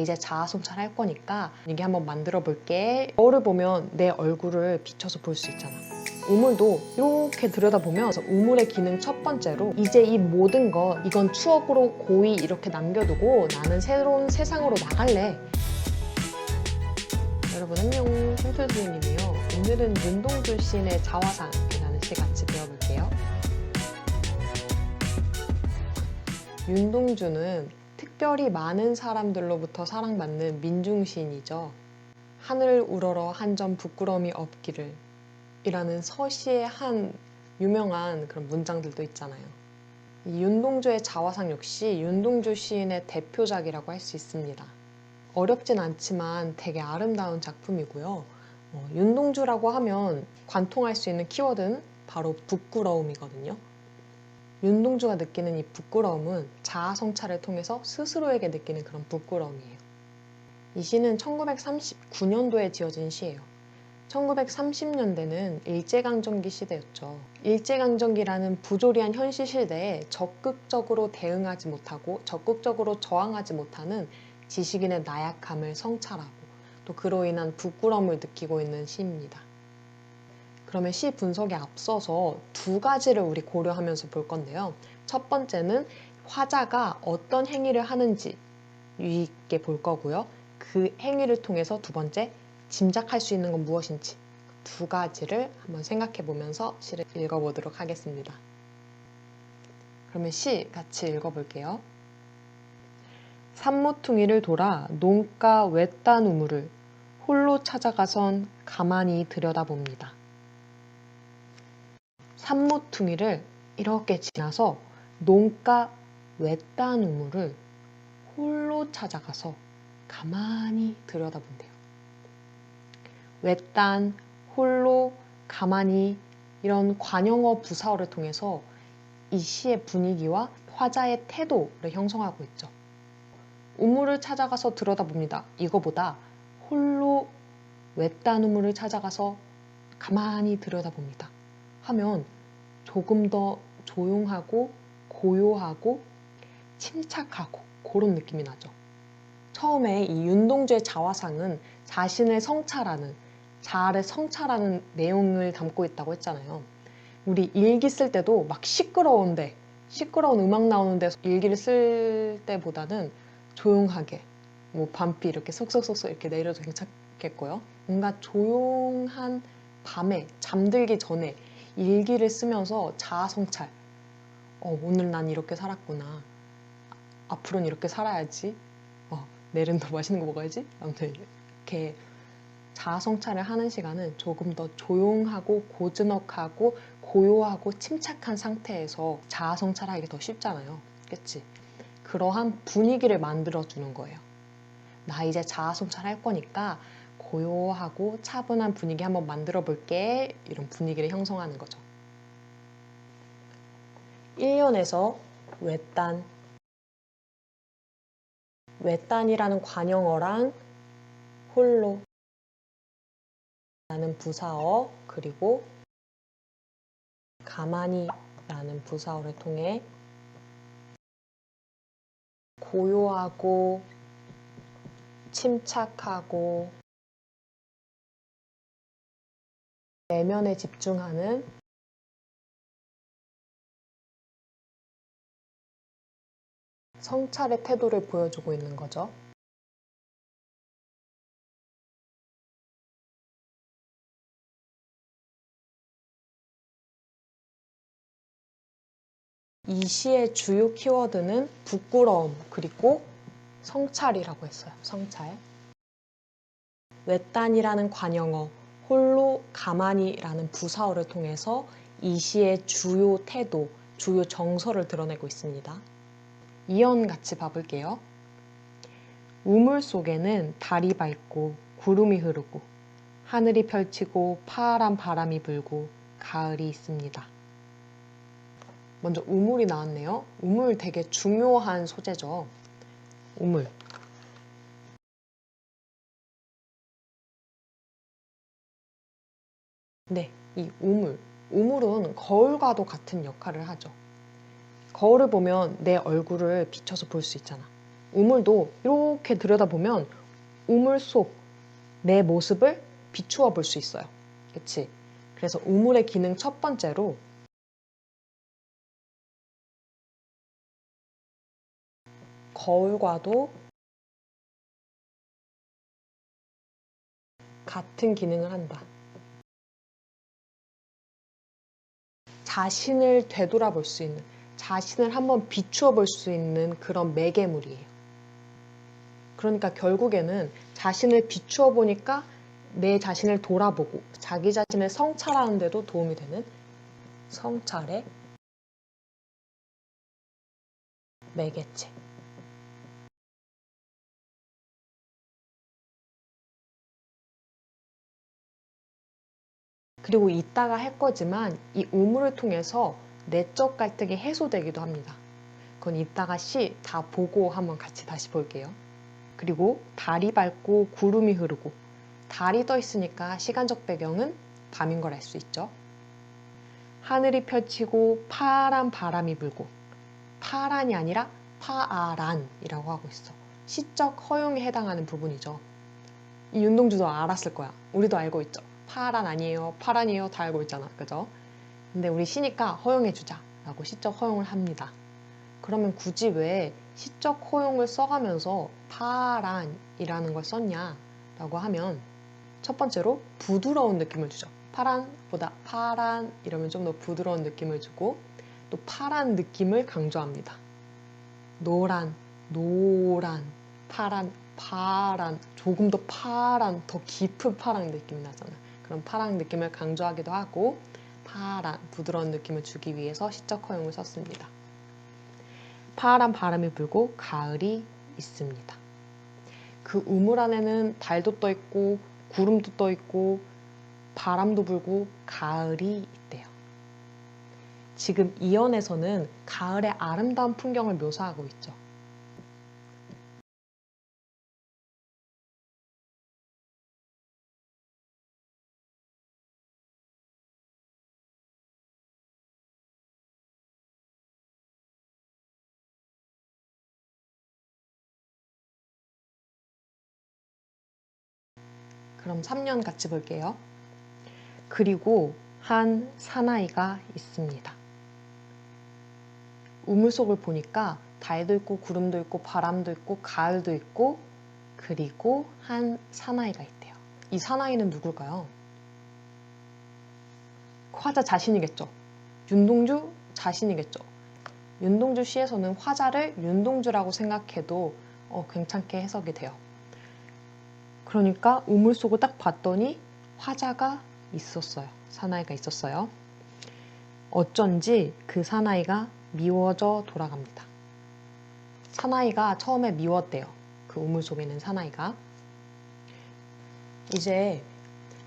이제 자아성찰 할 거니까 이게 한번 만들어 볼게. 거울을 보면 내 얼굴을 비춰서 볼 수 있잖아. 우물도 이렇게 들여다보면 우물의 기능 첫 번째로 이제 이 모든 것 이건 추억으로 고이 이렇게 남겨두고 나는 새로운 세상으로 나갈래. 여러분 안녕, 홍철 선생님이에요. 오늘은 윤동주 시인의 자화상이라는 시 같이 배워볼게요. 윤동주는 특별히 많은 사람들로부터 사랑받는 민중시인이죠. 하늘 우러러 한 점 부끄러움이 없기를 이라는 서시의 한 유명한 그런 문장들도 있잖아요. 이 윤동주의 자화상 역시 윤동주 시인의 대표작이라고 할 수 있습니다. 어렵진 않지만 되게 아름다운 작품이고요. 윤동주라고 하면 관통할 수 있는 키워드는 바로 부끄러움이거든요. 윤동주가 느끼는 이 부끄러움은 자아성찰을 통해서 스스로에게 느끼는 그런 부끄러움이에요. 이 시는 1939년도에 지어진 시예요. 1930년대는 일제강점기 시대였죠. 일제강점기라는 부조리한 현실 시대에 적극적으로 대응하지 못하고 적극적으로 저항하지 못하는 지식인의 나약함을 성찰하고 또 그로 인한 부끄러움을 느끼고 있는 시입니다. 그러면 시 분석에 앞서서 두 가지를 우리 고려하면서 볼 건데요. 첫 번째는 화자가 어떤 행위를 하는지 유의 있게 볼 거고요. 그 행위를 통해서 두 번째, 짐작할 수 있는 건 무엇인지 두 가지를 한번 생각해 보면서 시를 읽어보도록 하겠습니다. 그러면 시 같이 읽어볼게요. 산모퉁이를 돌아 농가 외딴 우물을 홀로 찾아가선 가만히 들여다봅니다. 산모퉁이를 이렇게 지나서 농가 외딴 우물을 홀로 찾아가서 가만히 들여다본대요. 외딴, 홀로, 가만히 이런 관용어 부사어를 통해서 이 시의 분위기와 화자의 태도를 형성하고 있죠. 우물을 찾아가서 들여다봅니다. 이거보다 홀로 외딴 우물을 찾아가서 가만히 들여다봅니다. 하면 조금 더 조용하고 고요하고 침착하고 그런 느낌이 나죠. 처음에 이 윤동주의 자화상은 자신을 성찰하는, 자아를 성찰하는 내용을 담고 있다고 했잖아요. 우리 일기 쓸 때도 막 시끄러운 음악 나오는 데서 일기를 쓸 때보다는 조용하게 뭐 밤비 이렇게 속속속속 이렇게 내려도 괜찮겠고요. 뭔가 조용한 밤에 잠들기 전에 일기를 쓰면서 자아 성찰. 오늘 난 이렇게 살았구나. 앞으로는 이렇게 살아야지. 내일은 더 맛있는 거 먹어야지. 아무튼 이렇게 자아 성찰을 하는 시간은 조금 더 조용하고 고즈넉하고 고요하고 침착한 상태에서 자아 성찰하기 더 쉽잖아요. 그치? 그러한 분위기를 만들어주는 거예요. 나 이제 자아 성찰할 거니까 고요하고 차분한 분위기 한번 만들어 볼게. 이런 분위기를 형성하는 거죠. 1년에서 외딴. 외딴이라는 관용어랑 홀로 라는 부사어 그리고 가만히 라는 부사어를 통해 고요하고 침착하고 내면에 집중하는 성찰의 태도를 보여주고 있는 거죠. 이 시의 주요 키워드는 부끄러움 그리고 성찰이라고 했어요. 성찰. 외딴이라는 관용어, 홀로, 가만히라는 부사어를 통해서 이 시의 주요 태도, 주요 정서를 드러내고 있습니다. 이연 같이 봐볼게요. 우물 속에는 달이 밝고 구름이 흐르고 하늘이 펼치고 파란 바람이 불고 가을이 있습니다. 먼저 우물이 나왔네요. 우물 되게 중요한 소재죠. 우물. 네, 이 우물. 우물은 거울과도 같은 역할을 하죠. 거울을 보면 내 얼굴을 비춰서 볼 수 있잖아. 우물도 이렇게 들여다보면 우물 속 내 모습을 비추어 볼 수 있어요. 그치? 그래서 우물의 기능 첫 번째로 거울과도 같은 기능을 한다. 자신을 되돌아볼 수 있는, 자신을 한번 비추어 볼 수 있는 그런 매개물이에요. 그러니까 결국에는 자신을 비추어 보니까 내 자신을 돌아보고 자기 자신을 성찰하는 데도 도움이 되는 성찰의 매개체. 그리고 이따가 할 거지만 이 우물을 통해서 내적 갈등이 해소되기도 합니다. 그건 이따가 시 다 보고 한번 같이 다시 볼게요. 그리고 달이 밝고 구름이 흐르고 달이 떠 있으니까 시간적 배경은 밤인 걸 알 수 있죠. 하늘이 펼치고 파란 바람이 불고 파란이 아니라 파아란이라고 하고 있어. 시적 허용에 해당하는 부분이죠. 이 윤동주도 알았을 거야. 우리도 알고 있죠. 파란 아니에요. 파란이에요. 다 알고 있잖아. 그죠? 근데 우리 시니까 허용해주자 라고 시적 허용을 합니다. 그러면 굳이 왜 시적 허용을 써가면서 파란이라는 걸 썼냐 라고 하면 첫 번째로 부드러운 느낌을 주죠. 파란보다 파란 이러면 좀 더 부드러운 느낌을 주고 또 파란 느낌을 강조합니다. 노란, 노란, 파란, 파란, 조금 더 파란, 더 깊은 파란 느낌이 나잖아. 그런 파란 느낌을 강조하기도 하고 파란, 부드러운 느낌을 주기 위해서 시적 허용을 썼습니다. 파란 바람이 불고 가을이 있습니다. 그 우물 안에는 달도 떠 있고 구름도 떠 있고 바람도 불고 가을이 있대요. 지금 이 연에서는 가을의 아름다운 풍경을 묘사하고 있죠. 그럼 3년 같이 볼게요. 그리고 한 사나이가 있습니다. 우물 속을 보니까 달도 있고 구름도 있고 바람도 있고 가을도 있고 그리고 한 사나이가 있대요. 이 사나이는 누굴까요? 화자 자신이겠죠. 윤동주 자신이겠죠. 윤동주 시에서는 화자를 윤동주라고 생각해도 괜찮게 해석이 돼요. 그러니까 우물 속을 딱 봤더니 화자가 있었어요. 사나이가 있었어요. 어쩐지 그 사나이가 미워져 돌아갑니다. 사나이가 처음에 미웠대요. 그 우물 속에 있는 사나이가. 이제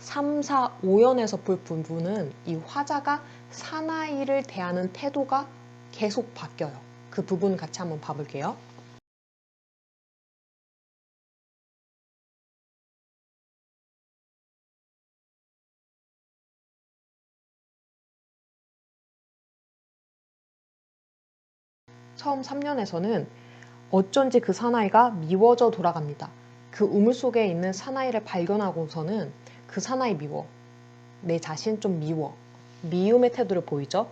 3, 4, 5연에서 볼 부분은 이 화자가 사나이를 대하는 태도가 계속 바뀌어요. 그 부분 같이 한번 봐볼게요. 처음 3년에서는 어쩐지 그 사나이가 미워져 돌아갑니다. 그 우물 속에 있는 사나이를 발견하고서는 그 사나이 미워. 내 자신 좀 미워. 미움의 태도를 보이죠?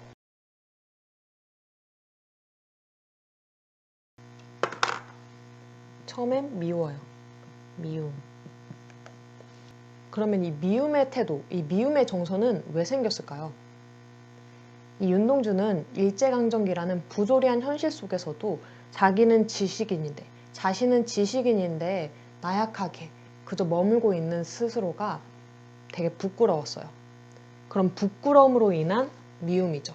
처음엔 미워요. 미움. 그러면 이 미움의 태도, 이 미움의 정서는 왜 생겼을까요? 이 윤동주는 일제강점기라는 부조리한 현실 속에서도 자기는 지식인인데, 자신은 지식인인데 나약하게 그저 머물고 있는 스스로가 되게 부끄러웠어요. 그럼 부끄러움으로 인한 미움이죠.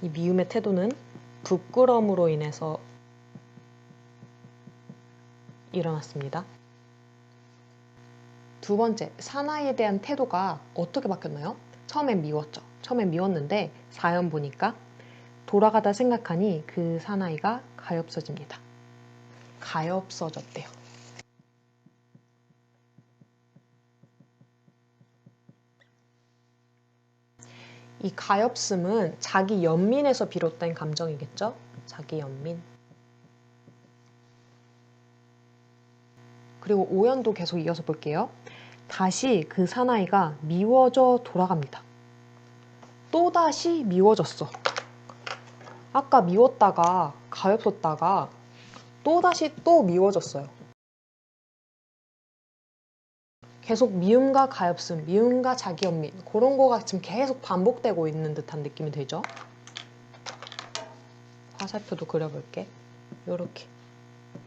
이 미움의 태도는 부끄러움으로 인해서 일어났습니다. 두 번째, 사나이에 대한 태도가 어떻게 바뀌었나요? 처음엔 미웠죠. 처음엔 미웠는데 4연 보니까 돌아가다 생각하니 그 사나이가 가엾어집니다. 가엾어졌대요. 이 가엾음은 자기 연민에서 비롯된 감정이겠죠? 자기 연민. 그리고 오연도 계속 이어서 볼게요. 다시 그 사나이가 미워져 돌아갑니다. 또다시 미워졌어. 아까 미웠다가 가엾었다가 또다시 또 미워졌어요. 계속 미움과 가엾음, 미움과 자기 연민, 그런 거가 지금 계속 반복되고 있는 듯한 느낌이 들죠? 화살표도 그려볼게. 요렇게,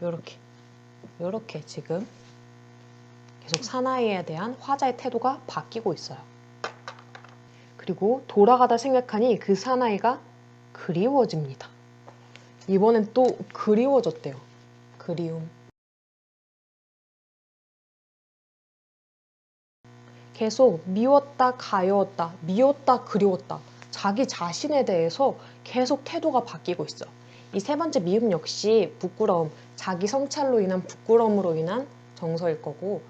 요렇게, 요렇게 지금 계속 사나이에 대한 화자의 태도가 바뀌고 있어요. 그리고 돌아가다 생각하니 그 사나이가 그리워집니다. 이번엔 또 그리워졌대요. 그리움. 계속 미웠다 가여웠다, 미웠다 그리웠다. 자기 자신에 대해서 계속 태도가 바뀌고 있어. 이 세 번째 미움 역시 부끄러움, 자기 성찰로 인한 부끄러움으로 인한 정서일 거고,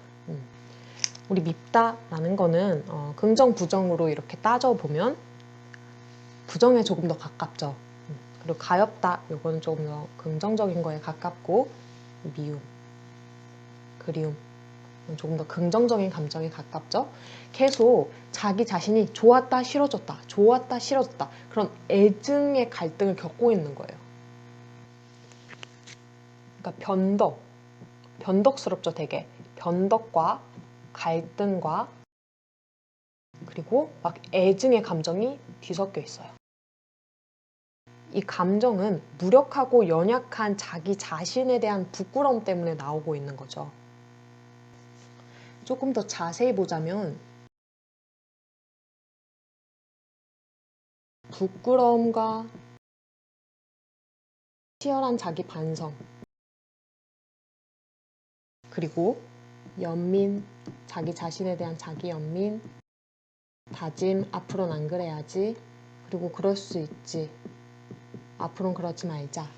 우리 밉다라는 거는 긍정, 부정으로 이렇게 따져보면 부정에 조금 더 가깝죠. 그리고 가엽다, 요거는 조금 더 긍정적인 거에 가깝고, 미움, 그리움, 조금 더 긍정적인 감정에 가깝죠. 계속 자기 자신이 좋았다 싫어졌다, 좋았다 싫어졌다, 그런 애증의 갈등을 겪고 있는 거예요. 그러니까 변덕스럽죠. 되게 변덕과 갈등과 그리고 막 애증의 감정이 뒤섞여 있어요. 이 감정은 무력하고 연약한 자기 자신에 대한 부끄러움 때문에 나오고 있는 거죠. 조금 더 자세히 보자면 부끄러움과 치열한 자기 반성, 그리고 연민, 자기 자신에 대한 자기 연민, 다짐, 앞으로는 안 그래야지, 그리고 그럴 수 있지, 앞으로는 그러지 말자,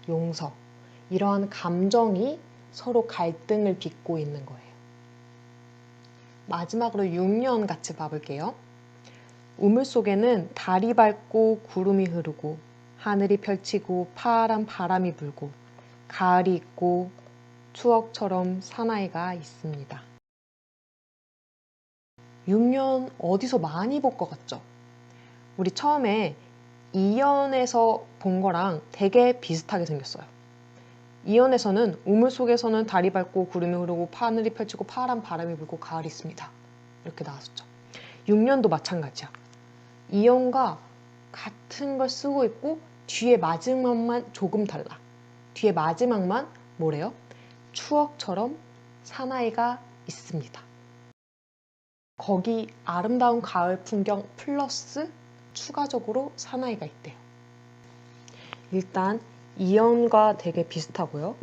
용서, 이러한 감정이 서로 갈등을 빚고 있는 거예요. 마지막으로 6년 같이 봐볼게요. 우물 속에는 달이 밝고 구름이 흐르고 하늘이 펼치고 파란 바람이 불고 가을이 있고 추억처럼 사나이가 있습니다. 6년 어디서 많이 볼 것 같죠? 우리 처음에 2연에서 본 거랑 되게 비슷하게 생겼어요. 2연에서는 우물 속에서는 달이 밝고 구름이 흐르고 하늘이 펼치고 파란 바람이 불고 가을이 있습니다. 이렇게 나왔었죠. 6년도 마찬가지야. 2연과 같은 걸 쓰고 있고 뒤에 마지막만 조금 달라. 뒤에 마지막만 뭐래요? 추억처럼 사나이가 있습니다. 거기 아름다운 가을 풍경 플러스 추가적으로 사나이가 있대요. 일단 2연과 되게 비슷하고요.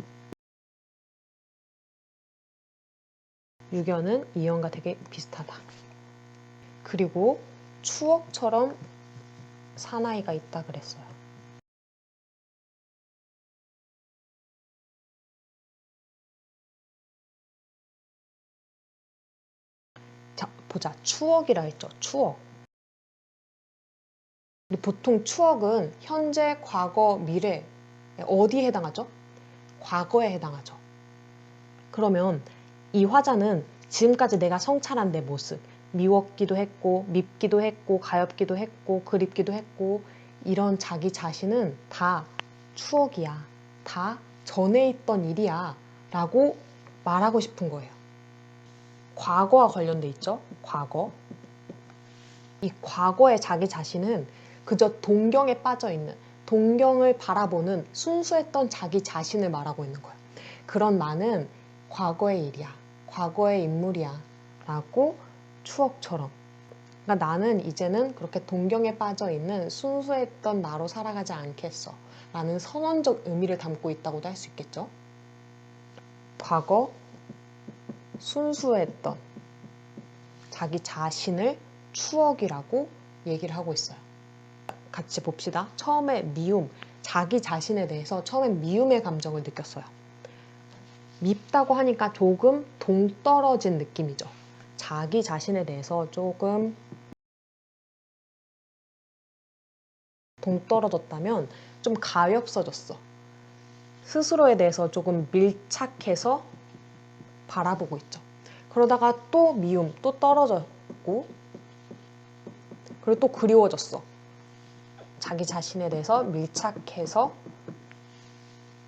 6연은 2연과 되게 비슷하다. 그리고 추억처럼 사나이가 있다 그랬어요. 자, 보자. 추억이라 했죠. 추억. 보통 추억은 현재, 과거, 미래 어디에 해당하죠? 과거에 해당하죠. 그러면 이 화자는 지금까지 내가 성찰한 내 모습, 미웠기도 했고 밉기도 했고 가엾기도 했고 그립기도 했고 이런 자기 자신은 다 추억이야. 다 전에 있던 일이야 라고 말하고 싶은 거예요. 과거와 관련돼 있죠. 과거. 이 과거의 자기 자신은 그저 동경에 빠져 있는, 동경을 바라보는 순수했던 자기 자신을 말하고 있는 거예요. 그런 나는 과거의 일이야, 과거의 인물이야 라고 추억처럼. 그러니까 나는 이제는 그렇게 동경에 빠져 있는 순수했던 나로 살아가지 않겠어 라는 선언적 의미를 담고 있다고도 할 수 있겠죠. 과거 순수했던 자기 자신을 추억이라고 얘기를 하고 있어요. 같이 봅시다. 처음에 미움, 자기 자신에 대해서 처음엔 미움의 감정을 느꼈어요. 밉다고 하니까 조금 동떨어진 느낌이죠. 자기 자신에 대해서 조금 동떨어졌다면 좀 가엾어졌어. 스스로에 대해서 조금 밀착해서 바라보고 있죠. 그러다가 또 미움, 또 떨어졌고, 그리고 또 그리워졌어. 자기 자신에 대해서 밀착해서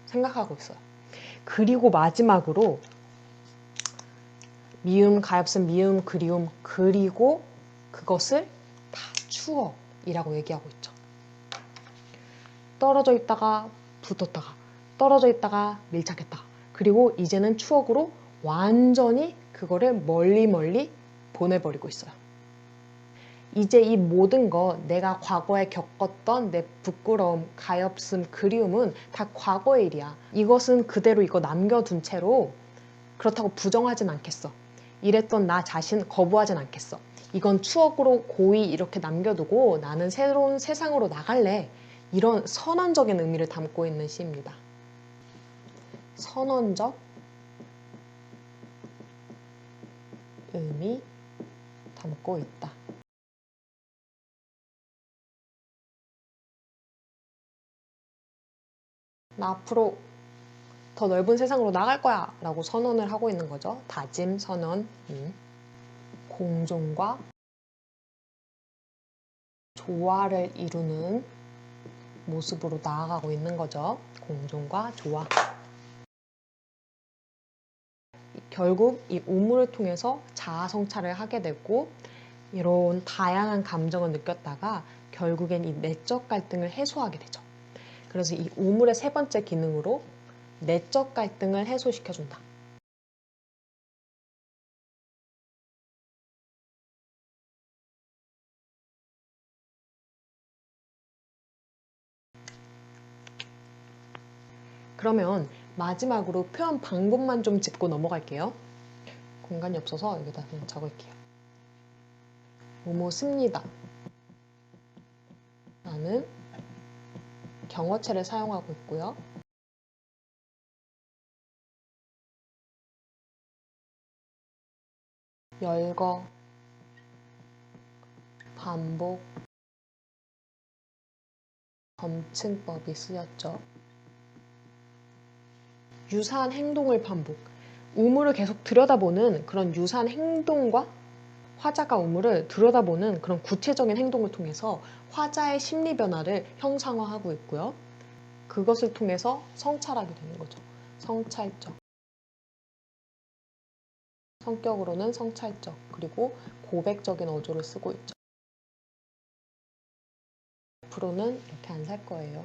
생각하고 있어요. 그리고 마지막으로 미움, 가엾은 미움, 그리움, 그리고 그것을 다 추억이라고 얘기하고 있죠. 떨어져 있다가 붙었다가, 떨어져 있다가 밀착했다. 그리고 이제는 추억으로 완전히 그거를 멀리 보내버리고 있어요. 이제 이 모든 것, 내가 과거에 겪었던 내 부끄러움, 가엾음, 그리움은 다 과거의 일이야. 이것은 그대로 이거 남겨둔 채로 그렇다고 부정하진 않겠어. 이랬던 나 자신 거부하진 않겠어. 이건 추억으로 고이 이렇게 남겨두고 나는 새로운 세상으로 나갈래. 이런 선언적인 의미를 담고 있는 시입니다. 선언적 의미 담고 있다. 나 앞으로 더 넓은 세상으로 나갈 거야 라고 선언을 하고 있는 거죠. 다짐, 선언. 공존과 조화를 이루는 모습으로 나아가고 있는 거죠. 공존과 조화. 결국 이 우물을 통해서 자아 성찰을 하게 되고 이런 다양한 감정을 느꼈다가 결국엔 이 내적 갈등을 해소하게 되죠. 그래서 이 우물의 세 번째 기능으로 내적 갈등을 해소시켜준다. 그러면 마지막으로 표현 방법만 좀 짚고 넘어갈게요. 공간이 없어서 여기다 그냥 적을게요. 뭐뭐 씁니다. 라는 경어체를 사용하고 있고요. 열거, 반복, 점층법이 쓰였죠. 유사한 행동을 반복. 우물을 계속 들여다보는 그런 유사한 행동과 화자가 우물을 들여다보는 그런 구체적인 행동을 통해서 화자의 심리 변화를 형상화하고 있고요. 그것을 통해서 성찰하게 되는 거죠. 성찰적. 성격으로는 성찰적. 그리고 고백적인 어조를 쓰고 있죠. 앞으로는 이렇게 안 살 거예요.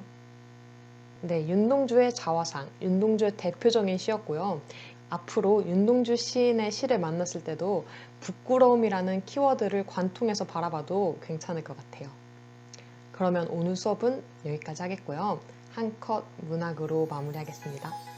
네, 윤동주의 자화상, 윤동주의 대표적인 시였고요. 앞으로 윤동주 시인의 시를 만났을 때도 부끄러움이라는 키워드를 관통해서 바라봐도 괜찮을 것 같아요. 그러면 오늘 수업은 여기까지 하겠고요. 한 컷 문학으로 마무리하겠습니다.